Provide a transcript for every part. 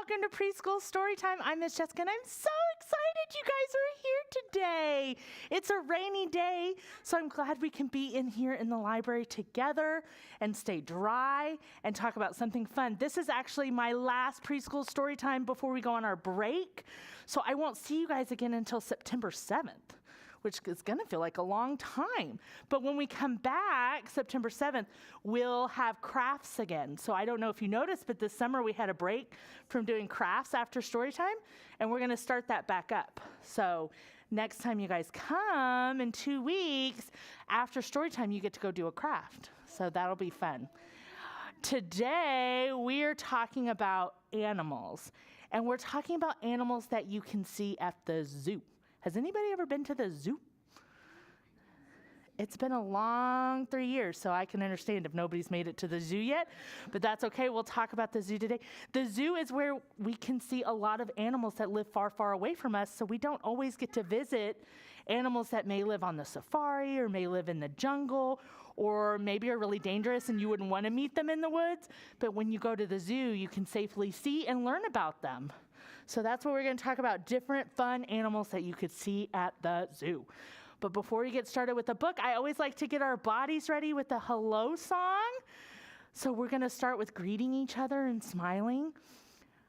welcome to Preschool Storytime. I'm Miss Jessica, and I'm so excited you guys are here today. It's a rainy day, so I'm glad we can be in here in the library together and stay dry and talk about something fun. This is actually my last Preschool Storytime before we go on our break, so I won't see you guys again until September 7th. Which is going to feel like a long time. But when we come back, September 7th, we'll have crafts again. So I don't know if you noticed, but this summer we had a break from doing crafts after story time, and we're going to start that back up. So next time you guys come in 2 weeks, after story time, you get to go do a craft. So that'll be fun. Today, we're talking about animals, and we're talking about animals that you can see at the zoo. Has anybody ever been to the zoo? It's been a long 3 years, so I can understand if nobody's made it to the zoo yet, but that's okay. We'll talk about the zoo today. The zoo is where we can see a lot of animals that live far, far away from us, so we don't always get to visit animals that may live on the safari or may live in the jungle or maybe are really dangerous and you wouldn't want to meet them in the woods, but when you go to the zoo, you can safely see and learn about them. So that's what we're going to talk about, different fun animals that you could see at the zoo. But before we get started with the book, I always like to get our bodies ready with a hello song. So we're going to start with greeting each other and smiling.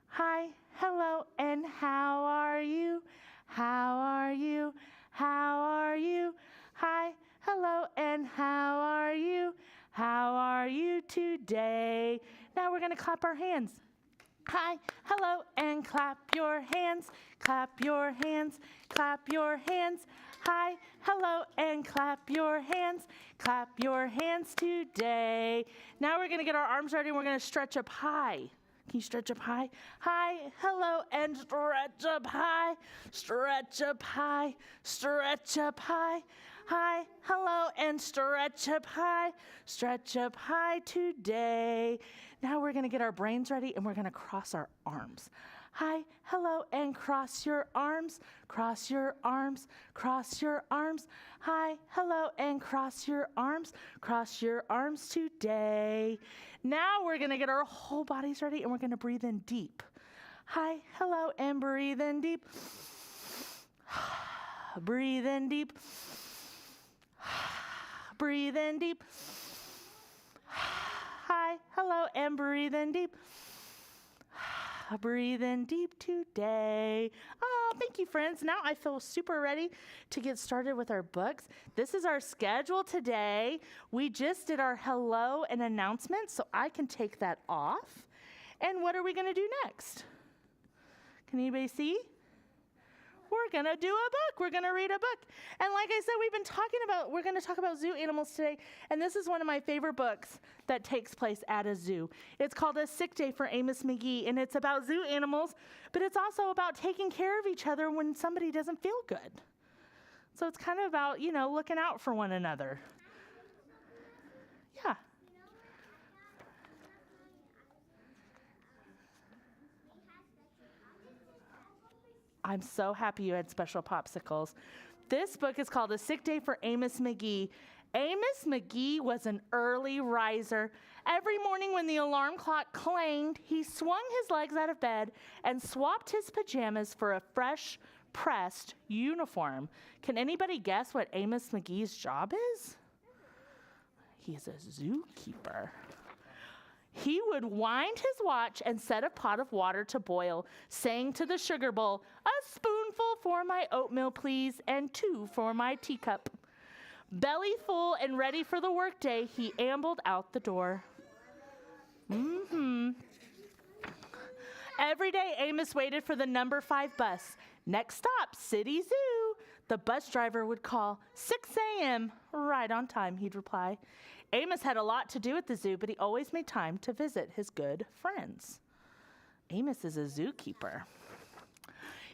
Hi, hello, and how are you? How are you? How are you? Hi, hello, and how are you? How are you today? Now we're going to clap our hands. Hi, hello, and clap your hands, clap your hands, clap your hands. Hi, hello, and clap your hands today. Now we're going to get our arms ready, and we're going to stretch up high. Can you stretch up high? Hi, hello, and stretch up high, stretch up high, stretch up high. Hi, hello, and stretch up high today. Now we're going to get our brains ready, and we're going to cross our arms. Hi, hello, and cross your arms, cross your arms, cross your arms. Hi, hello, and cross your arms today. Now we're going to get our whole bodies ready, and we're going to breathe in deep. Hi, hello, and breathe in deep. Breathe in deep. Breathe in deep. Hi, hello, and breathe in deep. Breathe in deep today. Oh, thank you, friends. Now I feel super ready to get started with our books. This is our schedule today. We just did our hello and announcement, so I can take that off. And what are we going to do next? Can anybody see? We're going to do a book. We're going to read a book. And like I said, we're going to talk about zoo animals today. And this is one of my favorite books that takes place at a zoo. It's called A Sick Day for Amos McGee. And it's about zoo animals, but it's also about taking care of each other when somebody doesn't feel good. So it's kind of about, looking out for one another. Yeah. I'm so happy you had special popsicles. This book is called A Sick Day for Amos McGee. Amos McGee was an early riser. Every morning when the alarm clock clanged, he swung his legs out of bed and swapped his pajamas for a fresh, pressed uniform. Can anybody guess what Amos McGee's job is? He's a zookeeper. He would wind his watch and set a pot of water to boil, saying to the sugar bowl, "A spoonful for my oatmeal, please, and 2 for my teacup." Belly full and ready for the workday, he ambled out the door. Every day, Amos waited for the number 5 bus. Next stop, City Zoo. The bus driver would call. 6 a.m., right on time, he'd reply. Amos had a lot to do at the zoo, but he always made time to visit his good friends. Amos is a zookeeper.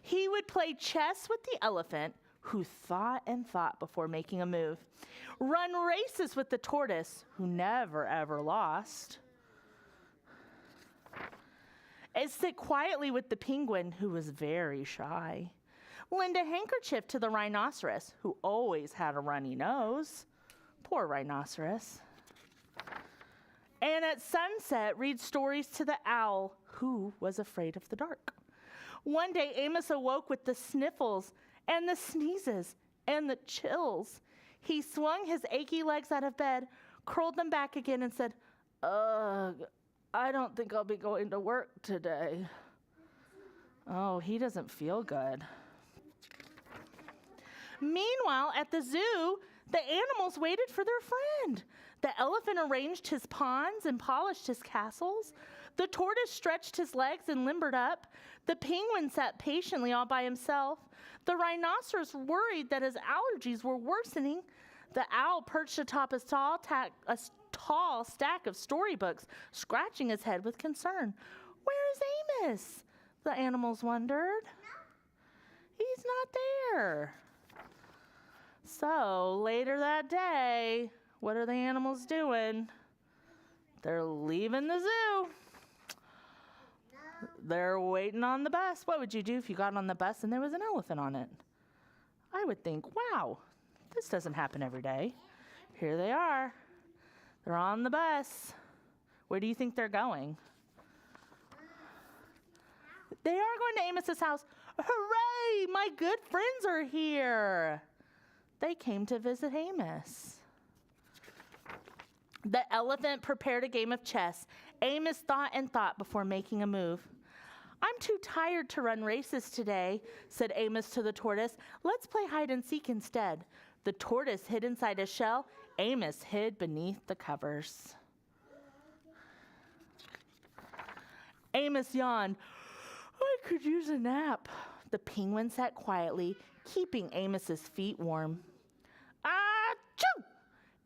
He would play chess with the elephant, who thought and thought before making a move, run races with the tortoise, who never ever lost, and sit quietly with the penguin, who was very shy, lend a handkerchief to the rhinoceros, who always had a runny nose. Poor rhinoceros. And at sunset, read stories to the owl, who was afraid of the dark. One day, Amos awoke with the sniffles and the sneezes and the chills. He swung his achy legs out of bed, curled them back again, and said, "Ugh, I don't think I'll be going to work today." Oh, he doesn't feel good. Meanwhile, at the zoo, the animals waited for their friend. The elephant arranged his ponds and polished his castles. The tortoise stretched his legs and limbered up. The penguin sat patiently all by himself. The rhinoceros worried that his allergies were worsening. The owl perched atop a tall stack of storybooks, scratching his head with concern. "Where is Amos?" the animals wondered. "He's not there." So later that day, what are the animals doing? They're leaving the zoo. They're waiting on the bus. What would you do if you got on the bus and there was an elephant on it? I would think, wow, this doesn't happen every day. Here they are. They're on the bus. Where do you think they're going? They are going to Amos's house. Hooray! My good friends are here. They came to visit Amos. The elephant prepared a game of chess. Amos thought and thought before making a move. "I'm too tired to run races today," said Amos to the tortoise. "Let's play hide and seek instead." The tortoise hid inside a shell. Amos hid beneath the covers. Amos yawned. "I could use a nap." The penguin sat quietly, keeping Amos's feet warm. Achoo!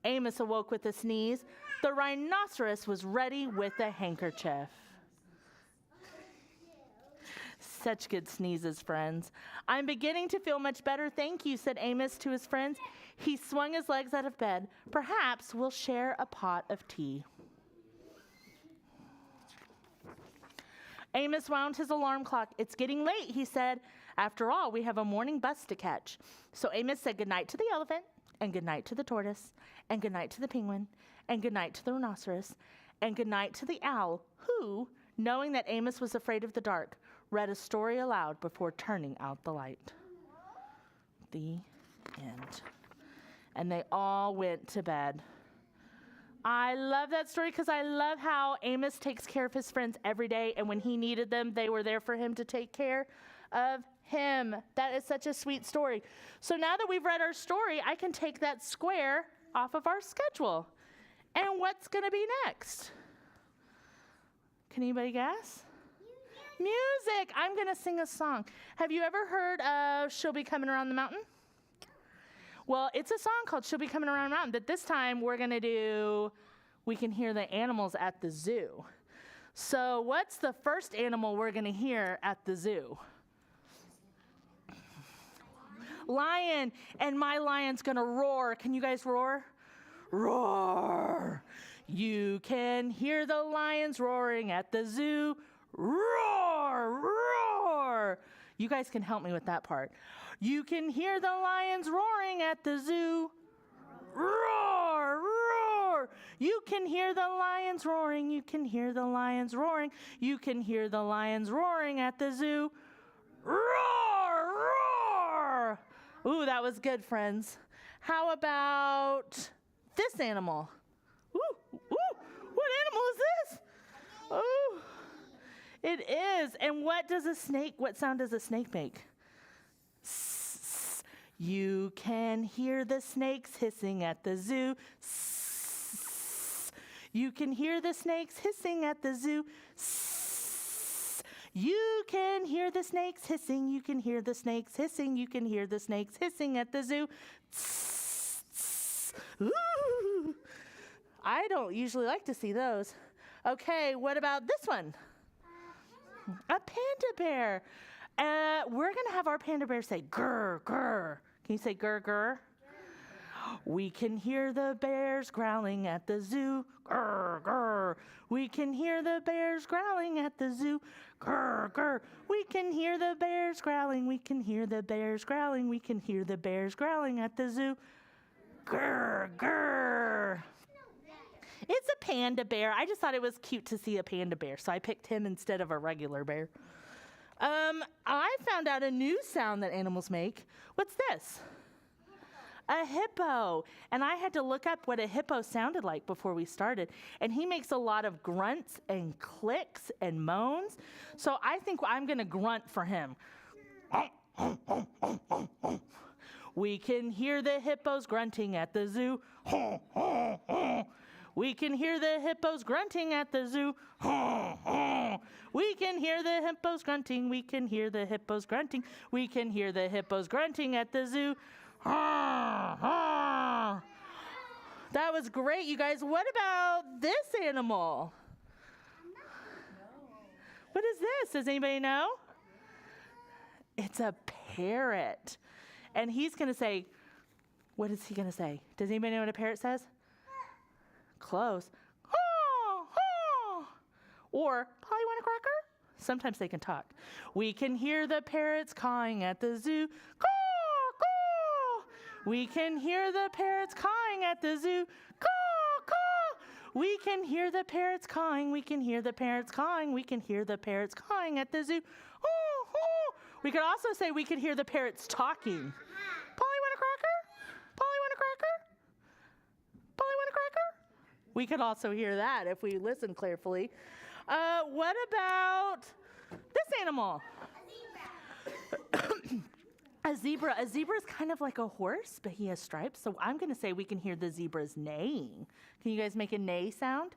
Amos awoke with a sneeze. The rhinoceros was ready with a handkerchief. Such good sneezes, friends. "I'm beginning to feel much better, thank you," said Amos to his friends. He swung his legs out of bed. "Perhaps we'll share a pot of tea." Amos wound his alarm clock. "It's getting late," he said. "After all, we have a morning bus to catch." So Amos said goodnight to the elephant, and goodnight to the tortoise, and goodnight to the penguin, and goodnight to the rhinoceros, and goodnight to the owl, who, knowing that Amos was afraid of the dark, read a story aloud before turning out the light. The end. And they all went to bed. I love that story because I love how Amos takes care of his friends every day, and when he needed them, they were there for him to take care of him. That is such a sweet story. So now that we've read our story, I can take that square off of our schedule. And what's going to be next? Can anybody guess? Music. I'm going to sing a song. Have you ever heard of "She'll Be Coming Around the Mountain"? Well, it's a song called "She'll Be Coming Around the Mountain," but this time we're going to do "We Can Hear the Animals at the Zoo." So what's the first animal we're going to hear at the zoo? Lion. And my lion's going to roar. Can you guys roar? Roar. You can hear the lions roaring at the zoo. Roar, roar. You guys can help me with that part. You can hear the lions roaring at the zoo. Roar, roar. You can hear the lions roaring. You can hear the lions roaring. You can hear the lions roaring at the zoo. Roar, roar. Ooh, that was good, friends. How about this animal? Ooh, ooh, what animal is this? Ooh, it is. And what sound does a snake make? You can hear the snakes hissing at the zoo. You can hear the snakes hissing at the zoo. You can hear the snakes hissing. You can hear the snakes hissing. You can hear the snakes hissing at the zoo. Ooh. I don't usually like to see those. Okay, what about this one? A panda bear. We're going to have our panda bear say grr, grr. Can you say grr, grr? We can hear the bears growling at the zoo. Grr, grr. We can hear the bears growling at the zoo. Grr, grr. We can hear the bears growling. We can hear the bears growling. We can hear the bears growling at the zoo. Grr, grr. It's a panda bear. I just thought it was cute to see a panda bear, so I picked him instead of a regular bear. I found out a new sound that animals make. What's this? A hippo. And I had to look up what a hippo sounded like before we started. And he makes a lot of grunts and clicks and moans. So I think I'm going to grunt for him. We can hear the hippos grunting at the zoo. We can hear the hippos grunting at the zoo. We can hear the hippos grunting. We can hear the hippos grunting. We can hear the hippos grunting at the zoo. That was great, you guys. What about this animal? What is this? Does anybody know? It's a parrot. And he's going to say, what is he going to say? Does anybody know what a parrot says? Close. Or, Polly, want a cracker? Sometimes they can talk. We can hear the parrots cawing at the zoo. Caw, caw. We can hear the parrots cawing at the zoo. Caw, caw. We can hear the parrots cawing. We can hear the parrots cawing. We can hear the parrots cawing at the zoo. We could also say we could hear the parrots talking. Polly, want a cracker? Polly, want a cracker? Polly, want a cracker? We could also hear that if we listen carefully. What about this animal? A zebra. A zebra is kind of like a horse, but he has stripes. So I'm going to say we can hear the zebra's neighing. Can you guys make a neigh sound?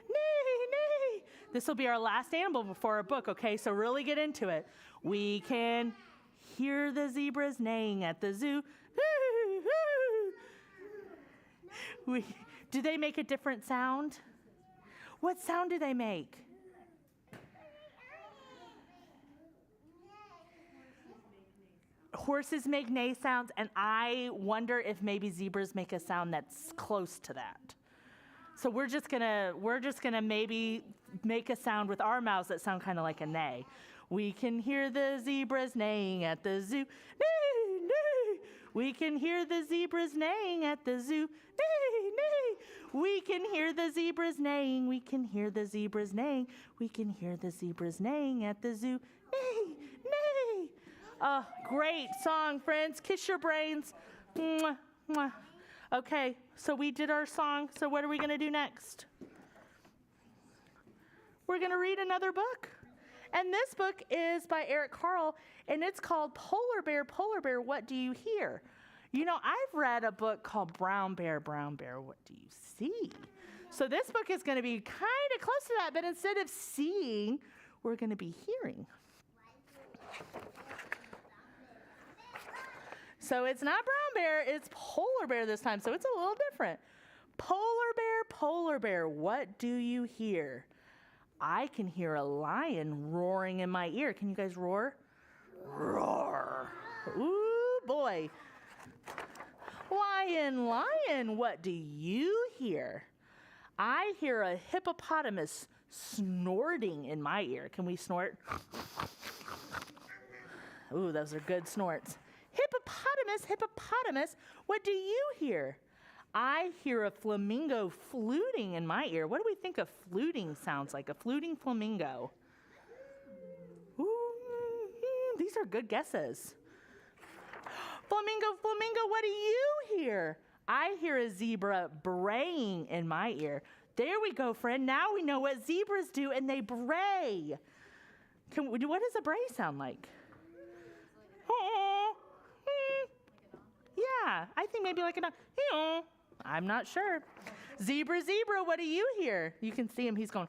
Neigh, neigh. This will be our last animal before our book, okay? So really get into it. We can hear the zebras neighing at the zoo. Do they make a different sound? What sound do they make? Horses make neigh sounds, and I wonder if maybe zebras make a sound that's close to that. So we're just gonna maybe make a sound with our mouths that sound kind of like a neigh. We can hear the zebras neighing at the zoo. Neigh, neigh. We can hear the zebras neighing at the zoo. Neigh, neigh. We can hear the zebras neighing. We can hear the zebras neighing. We can hear the zebras neighing at the zoo. Neigh, neigh. Great song, friends. Kiss your brains. Mwah, mwah. Okay, so we did our song. So what are we going to do next? We're going to read another book. And this book is by Eric Carle, and it's called Polar Bear, What Do You Hear? You know, I've read a book called Brown Bear, What Do You See? So this book is going to be kind of close to that, but instead of seeing, we're going to be hearing. So it's not Brown Bear, it's Polar Bear this time, so it's a little different. Polar Bear, what do you hear? I can hear a lion roaring in my ear. Can you guys roar? Roar. Ooh, boy. Lion, what do you hear? I hear a hippopotamus snorting in my ear. Can we snort? Ooh, those are good snorts. Hippopotamus, what do you hear? I hear a flamingo fluting in my ear. What do we think a fluting sounds like? A fluting flamingo. Ooh, these are good guesses. Flamingo, what do you hear? I hear a zebra braying in my ear. There we go, friend. Now we know what zebras do, and they bray. What does a bray sound like? Yeah, I think maybe like a dog. I'm not sure. Zebra, what do you hear? You can see him. He's going,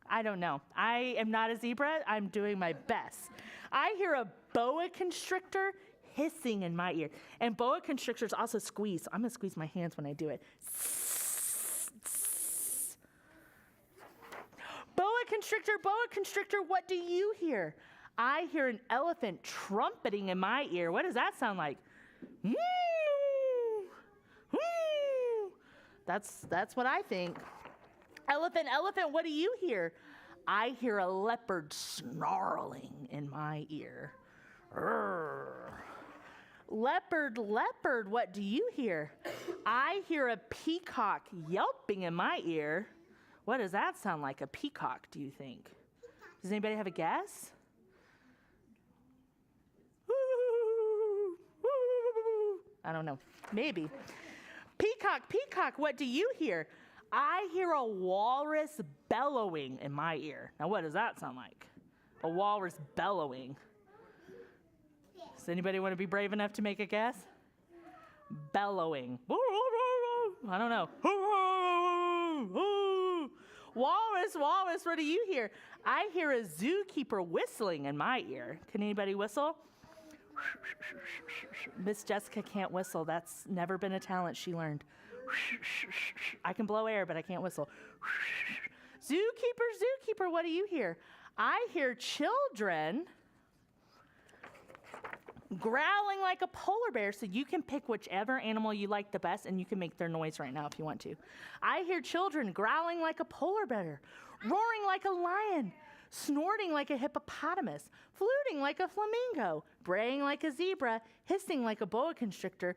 I don't know. I am not a zebra. I'm doing my best. I hear a boa constrictor hissing in my ear. And boa constrictors also squeeze. So I'm going to squeeze my hands when I do it. Boa constrictor, what do you hear? I hear an elephant trumpeting in my ear. What does that sound like? That's what I think. Elephant, what do you hear? I hear a leopard snarling in my ear. Leopard, leopard, what do you hear? I hear a peacock yelping in my ear. What does that sound like, a peacock, do you think? Does anybody have a guess? I don't know. Maybe. Peacock, peacock, what do you hear? I hear a walrus bellowing in my ear. Now, what does that sound like? A walrus bellowing. Does anybody want to be brave enough to make a guess? Bellowing. I don't know. Walrus, walrus, what do you hear? I hear a zookeeper whistling in my ear. Can anybody whistle? Miss Jessica can't whistle. That's never been a talent she learned. I can blow air, but I can't whistle. Zookeeper, zookeeper, what do you hear? I hear children growling like a polar bear, so you can pick whichever animal you like the best, and you can make their noise right now if you want to. I hear children growling like a polar bear, roaring like a lion, snorting like a hippopotamus, fluting like a flamingo, braying like a zebra, hissing like a boa constrictor,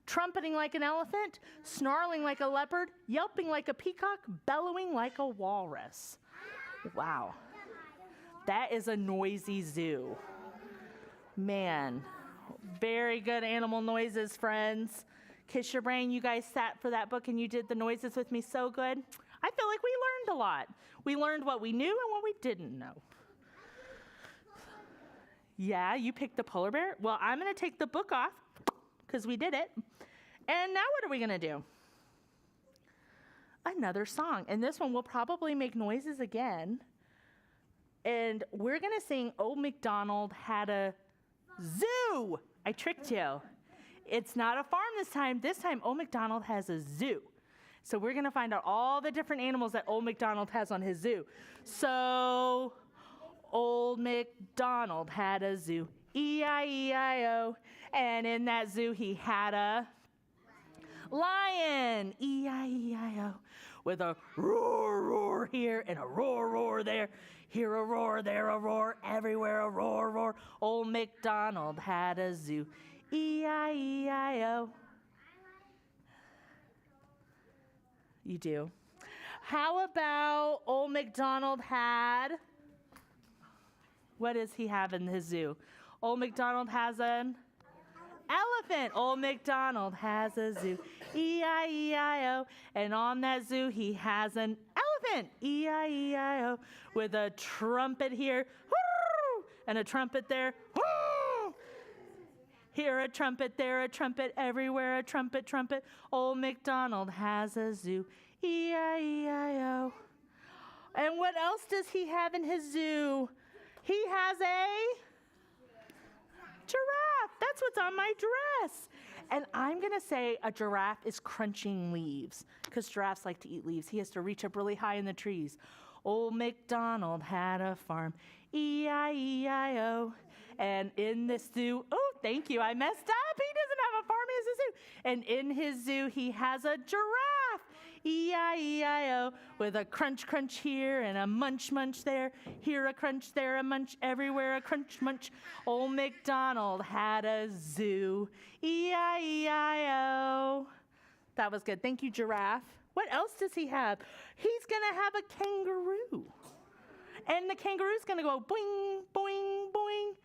trumpeting like an elephant, snarling like a leopard, yelping like a peacock, bellowing like a walrus. Wow. That is a noisy zoo. Man, very good animal noises, friends. Kiss your brain, you guys sat for that book and you did the noises with me so good. I feel like we learned a lot. We learned what we knew and what we didn't know. Yeah, you picked the polar bear? Well, I'm going to take the book off because we did it. And now what are we going to do? Another song. And this one we'll probably make noises again. And we're going to sing Old Macdonald Had a Zoo. I tricked you. It's not a farm this time. This time, Old Macdonald has a zoo. So we're going to find out all the different animals that Old Macdonald has on his zoo. So, Old Macdonald had a zoo, E-I-E-I-O. And in that zoo, he had a lion, E-I-E-I-O. With a roar, roar here and a roar, roar there. Here a roar, there a roar, everywhere a roar, roar. Old Macdonald had a zoo, E-I-E-I-O. You do. How about Old Macdonald had, what does he have in his zoo? Old Macdonald has an elephant. Old Macdonald has a zoo, E-I-E-I-O. And on that zoo, he has an elephant, E-I-E-I-O, with a trumpet here, whoo, and a trumpet there, whoo. Here a trumpet, there a trumpet, everywhere a trumpet, trumpet. Old Macdonald has a zoo, E-I-E-I-O. And what else does he have in his zoo? He has a giraffe. That's what's on my dress. And I'm going to say a giraffe is crunching leaves because giraffes like to eat leaves. He has to reach up really high in the trees. Old Macdonald had a farm, E-I-E-I-O. And in this zoo, oh, thank you, I messed up. He doesn't have a farm, he has a zoo. And in his zoo, he has a giraffe, E-I-E-I-O, with a crunch, crunch here and a munch, munch there. Here a crunch, there a munch, everywhere a crunch, munch. Old Macdonald had a zoo, E-I-E-I-O. That was good. Thank you, giraffe. What else does he have? He's going to have a kangaroo. And the kangaroo's going to go boing, boing, boing.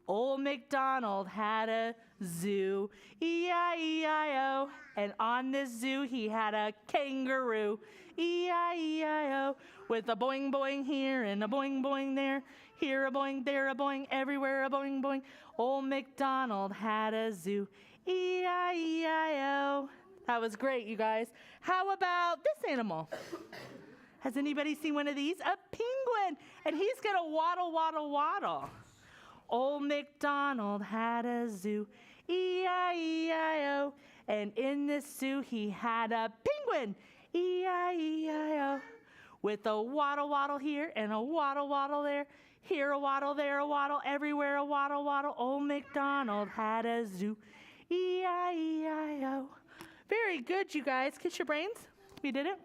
Old Macdonald had a zoo, E-I-E-I-O. And on this zoo, he had a kangaroo, E-I-E-I-O. With a boing, boing here and a boing, boing there. Here a boing, there a boing, everywhere a boing, boing. Old Macdonald had a zoo, E-I-E-I-O. That was great, you guys. How about this animal? Has anybody seen one of these? A penguin. And he's going to waddle, waddle, waddle. Old Macdonald had a zoo, E-I-E-I-O. And in this zoo, he had a penguin, E-I-E-I-O. With a waddle, waddle here and a waddle, waddle there. Here a waddle, there a waddle, everywhere a waddle, waddle. Old Macdonald had a zoo, E-I-E-I-O. Very good, you guys. Kiss your brains. We did it.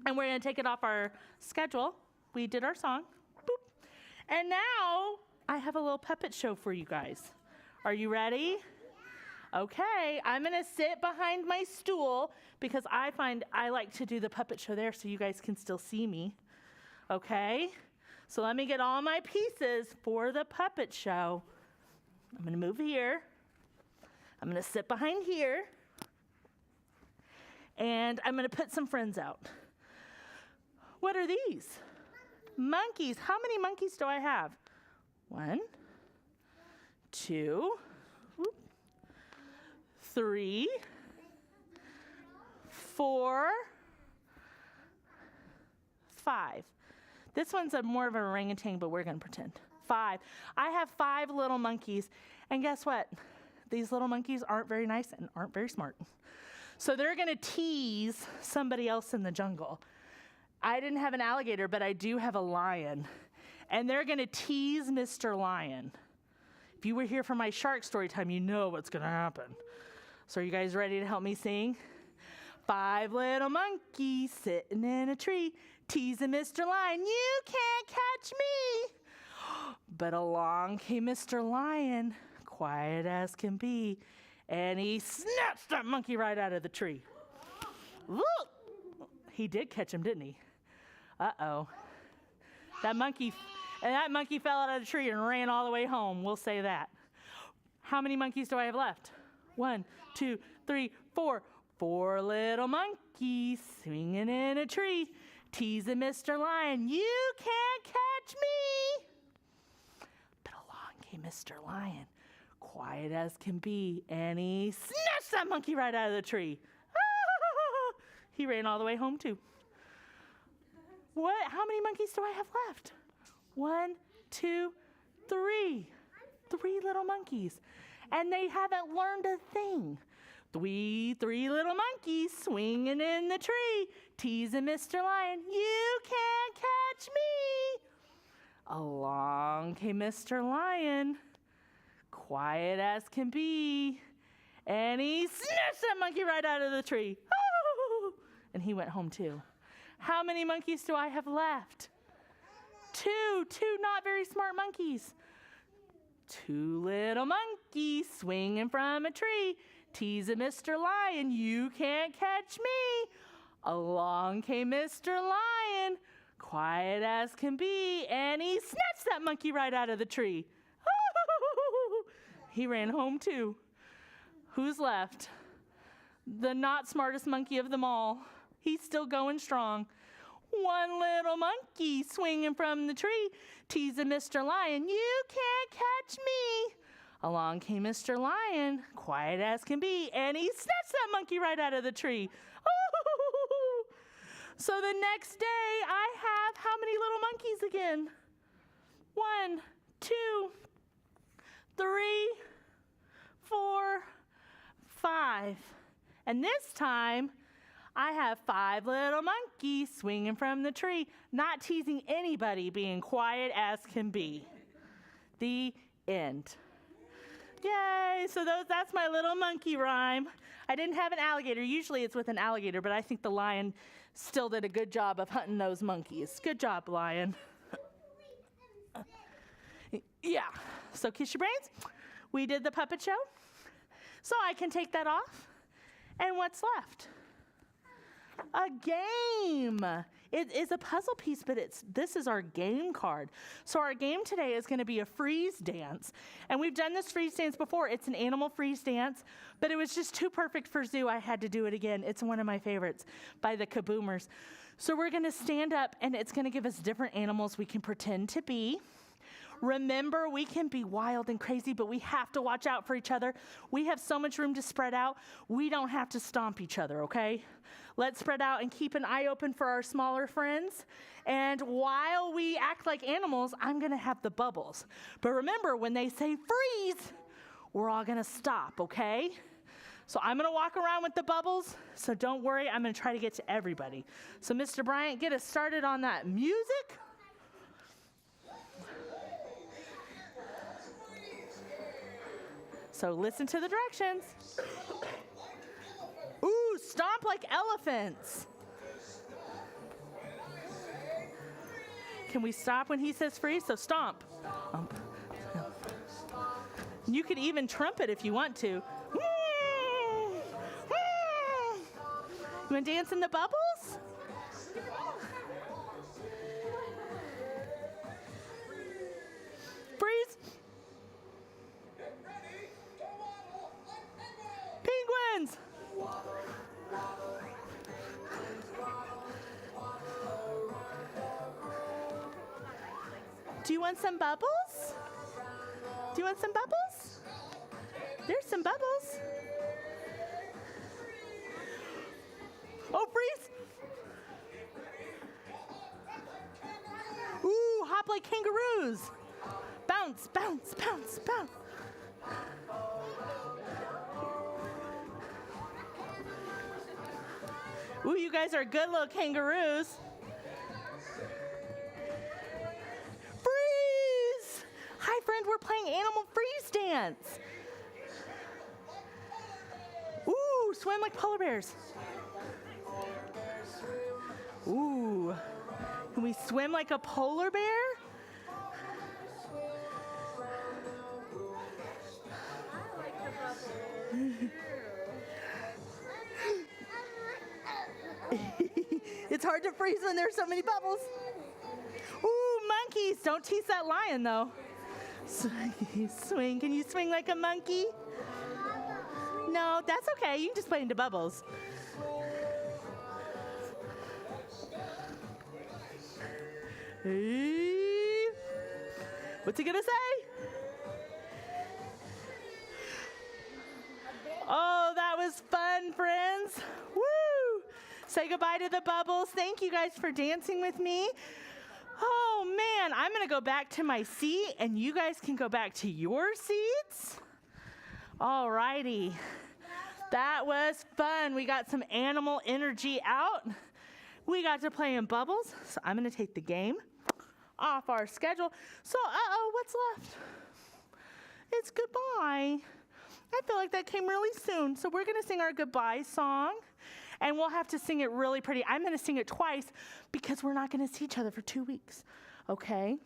And we're going to take it off our schedule. We did our song. Boop. And now I have a little puppet show for you guys. Are you ready? Okay, I'm going to sit behind my stool because I find I like to do the puppet show there so you guys can still see me. Okay? So let me get all my pieces for the puppet show. I'm going to move here. I'm going to sit behind here. And I'm going to put some friends out. What are these? Monkeys. How many monkeys do I have? 1, 2, 3, 4, 5. This one's more of an orangutan, but we're going to pretend. 5. I have 5 little monkeys. And guess what? These little monkeys aren't very nice and aren't very smart. So they're going to tease somebody else in the jungle. I didn't have an alligator, but I do have a lion. And they're going to tease Mr. Lion. If you were here for my shark story time, you know what's going to happen. So are you guys ready to help me sing? 5 little monkeys sitting in a tree, teasing Mr. Lion, you can't catch me. But along came Mr. Lion, quiet as can be, and he snatched that monkey right out of the tree. Woo! He did catch him, didn't he? Uh-oh. That monkey fell out of the tree and ran all the way home, we'll say that. How many monkeys do I have left? 1, 2, 3, 4. 4 little monkeys swinging in a tree, teasing Mr. Lion, you can't catch me. But along came Mr. Lion, quiet as can be, and he snatched that monkey right out of the tree. He ran all the way home too. What? How many monkeys do I have left? 1, 2, 3. 3 little monkeys. And they haven't learned a thing. 3 little monkeys swinging in the tree, teasing Mr. Lion, you can't catch me. Along came Mr. Lion, quiet as can be, and he snatched that monkey right out of the tree. And he went home too. How many monkeys do I have left? 2 not very smart monkeys. 2 little monkeys swinging from a tree, teasing Mr. Lion, you can't catch me. Along came Mr. Lion, quiet as can be, and he snatched that monkey right out of the tree. He ran home too. Who's left? The not smartest monkey of them all. He's still going strong. 1 little monkey swinging from the tree, teasing Mr. Lion, you can't catch me. Along came Mr. Lion, quiet as can be, and he snatched that monkey right out of the tree. So the next day, I have how many little monkeys again? 1, 2, 3, 4, 5. And this time, I have 5 little monkeys swinging from the tree, not teasing anybody, being quiet as can be. The end. Yay, so that's my little monkey rhyme. I didn't have an alligator. Usually it's with an alligator, but I think the lion still did a good job of hunting those monkeys. Good job, lion. Yeah, so kiss your brains. We did the puppet show, so I can take that off. And what's left? A game. It is a puzzle piece, but this is our game card. So our game today is going to be a freeze dance. And we've done this freeze dance before. It's an animal freeze dance, but it was just too perfect for zoo. I had to do it again. It's one of my favorites by the Kaboomers. So we're going to stand up, and it's going to give us different animals we can pretend to be. Remember, we can be wild and crazy, but we have to watch out for each other. We have so much room to spread out. We don't have to stomp each other, okay? Let's spread out and keep an eye open for our smaller friends. And while we act like animals, I'm going to have the bubbles. But remember, when they say freeze, we're all going to stop, okay? So I'm going to walk around with the bubbles, so don't worry. I'm going to try to get to everybody. So Mr. Bryant, get us started on that music. So listen to the directions. Ooh, stomp like elephants. Can we stop when he says freeze? So stomp. You could even trumpet if you want to. You want to dance in the bubbles? Freeze. Penguins. Do you want some bubbles? Do you want some bubbles? There's some bubbles. Oh, freeze. Ooh, hop like kangaroos. Bounce, bounce, bounce, bounce. Ooh, you guys are good little kangaroos. Freeze! Hi, friend, we're playing Animal Freeze Dance. Ooh, swim like polar bears. Ooh, can we swim like a polar bear? It's hard to freeze when there's so many bubbles. Ooh, monkeys. Don't tease that lion, though. Swing. Can you swing like a monkey? No, that's okay. You can just play into bubbles. Hey. What's he gonna say? Oh, that was fun, friends. Woo! Say goodbye to the bubbles. Thank you guys for dancing with me. Oh, man, I'm going to go back to my seat, and you guys can go back to your seats. All righty. That was fun. We got some animal energy out. We got to play in bubbles, so I'm going to take the game off our schedule. So, what's left? It's goodbye. I feel like that came really soon. So we're going to sing our goodbye song, and we'll have to sing it really pretty. I'm going to sing it twice because we're not going to see each other for 2 weeks, okay?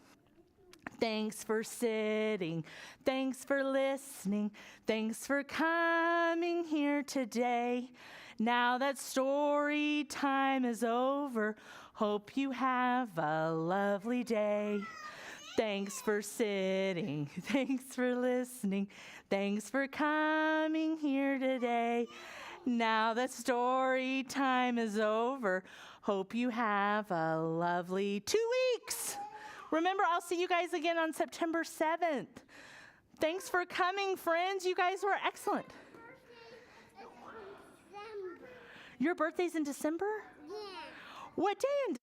Thanks for sitting. Thanks for listening. Thanks for coming here today. Now that story time is over, hope you have a lovely day. Thanks for sitting. Thanks for listening. Thanks for coming here today. Now that story time is over, hope you have a lovely 2 weeks. Remember, I'll see you guys again on September 7th. Thanks for coming, friends. You guys were excellent. Your birthday's in December? Yeah. What day in